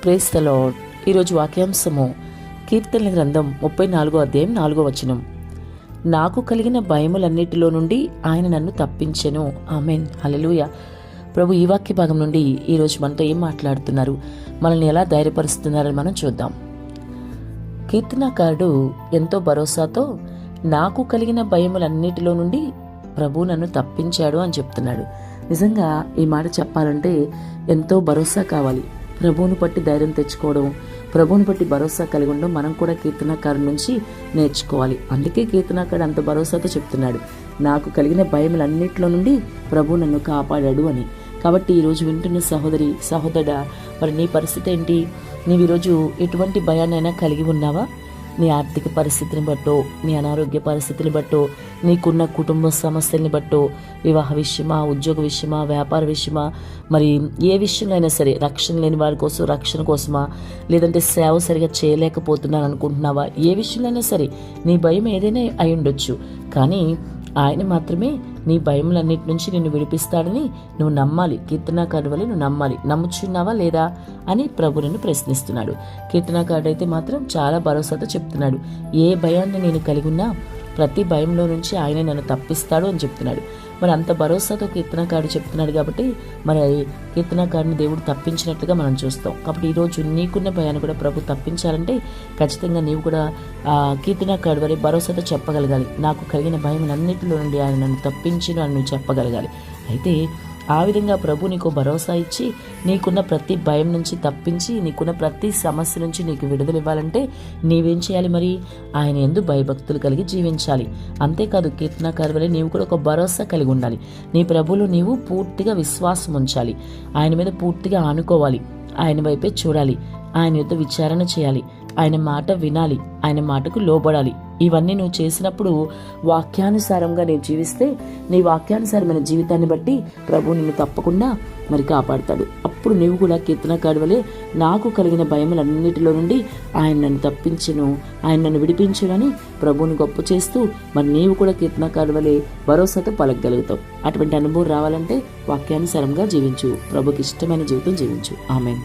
Praise the lord. ఈరోజు వాక్యాంశము కీర్తనల గ్రంథం 34వ అధ్యాయం 4వ వచనం. నాకు కలిగిన భయములన్నిటిలో నుండి ఆయన నన్ను తప్పించెను. ఆమెన్, హల్లెలూయా. ప్రభు ఈ వాక్య భాగం నుండి ఈరోజు మనతో ఏం మాట్లాడుతున్నారు, మనల్ని ఎలా ధైర్యపరుస్తున్నారని మనం చూద్దాం. కీర్తనకారుడు ఎంతో భరోసాతో నాకు కలిగిన భయములన్నిటిలో నుండి ప్రభు నన్ను తప్పించాడు అని చెప్తున్నాడు. నిజంగా ఈ మాట చెప్పాలంటే ఎంతో భరోసా కావాలి. ప్రభువుని బట్టి ధైర్యం తెచ్చుకోవడం, ప్రభువుని బట్టి భరోసా కలిగి ఉండడం మనం కూడా కీర్తనకారుడి నుంచి నేర్చుకోవాలి. అందుకే కీర్తనకారుడు అంత భరోసాతో చెప్తున్నాడు, నాకు కలిగిన భయములన్నిటిలో నుండి ప్రభు నన్ను కాపాడాడు అని. కాబట్టి ఈరోజు వింటున్న సహోదరి సహోదరుడా, మరి నీ పరిస్థితి ఏంటి? నీవు ఈరోజు ఎటువంటి భయాన్నైనా కలిగి ఉన్నావా? నీ ఆర్థిక పరిస్థితిని బట్టో, నీ అనారోగ్య పరిస్థితిని బట్టో, నీకున్న కుటుంబ సమస్యల్ని బట్టో, వివాహ విషయమా, ఉద్యోగ విషయమా, వ్యాపార విషయమా, మరి ఏ విషయంలో అయినా సరే, రక్షణ లేని వారి కోసం రక్షణ కోసమా, లేదంటే సేవ సరిగా చేయలేకపోతున్నాను అనుకుంటున్నావా? ఏ విషయంలో అయినా సరే నీ భయం ఏదైనా అయి ఉండొచ్చు, కానీ ఆయన మాత్రమే నీ భయములన్నిటి నుంచి నిన్ను విడిపిస్తాడని నువ్వు నమ్మాలి. కీర్తనకారుడి వల్ల నువ్వు నమ్మాలి. నమ్ముచున్నావా లేదా అని ప్రభు నిన్ను ప్రశ్నిస్తున్నాడు. కీర్తనకారుడు అయితే మాత్రం చాలా భరోసాతో చెప్తున్నాడు, ఏ భయాన్ని నేను కలిగి ఉన్నా ప్రతి భయంలో నుంచి ఆయన నన్ను తప్పిస్తాడు అని చెప్తున్నాడు. మరి అంత భరోసాతో కీర్తనకారుడు చెప్తున్నాడు కాబట్టి మరి కీర్తనకారుని దేవుడు తప్పించినట్లుగా మనం చూస్తాం. కాబట్టి ఈరోజు నీకున్న భయాన్ని కూడా ప్రభు తప్పించాలంటే ఖచ్చితంగా నీవు కూడా కీర్తనకారుడి వరే భరోసాతో చెప్పగలగాలి, నాకు కలిగిన భయములన్నిటిలో నుండి ఆయన నన్ను తప్పించిను అని నువ్వు చెప్పగలగాలి. అయితే ఆ విధంగా ప్రభు నీకు భరోసా ఇచ్చి నీకున్న ప్రతి భయం నుంచి తప్పించి నీకున్న ప్రతి సమస్య నుంచి నీకు విడుదల ఇవ్వాలంటే నీవేం చేయాలి? మరి ఆయన యందు భయభక్తులు కలిగి జీవించాలి. అంతేకాదు కీర్తనకారుడి వలె నీవు కూడా ఒక భరోసా కలిగి ఉండాలి. నీ ప్రభువులో నీవు పూర్తిగా విశ్వాసం ఉంచాలి. ఆయన మీద పూర్తిగా ఆనుకోవాలి. ఆయన వైపే చూడాలి. ఆయన యుద్ధ విచారణ చేయాలి. ఆయన మాట వినాలి. ఆయన మాటకు లోబడాలి. ఇవన్నీ నువ్వు చేసినప్పుడు వాక్యానుసారంగా నేను జీవిస్తే నీ వాక్యానుసారమైన జీవితాన్ని బట్టి ప్రభు నిన్ను తప్పకుండా మరి కాపాడుతాడు. అప్పుడు నీవు కూడా కీర్తనకారుడి వలె నాకు కలిగిన భయములన్నిటిలో నుండి ఆయన నన్ను తప్పించెను, ఆయన నన్ను విడిపించునని ప్రభువుని గొప్ప చేస్తూ మరి నీవు కూడా కీర్తనకారుడి వలె భరోసాతో పలకగలుగుతావు. అటువంటి అనుభవం రావాలంటే వాక్యానుసారంగా జీవించు. ప్రభుకి ఇష్టమైన జీవితం జీవించు. ఆమేన్.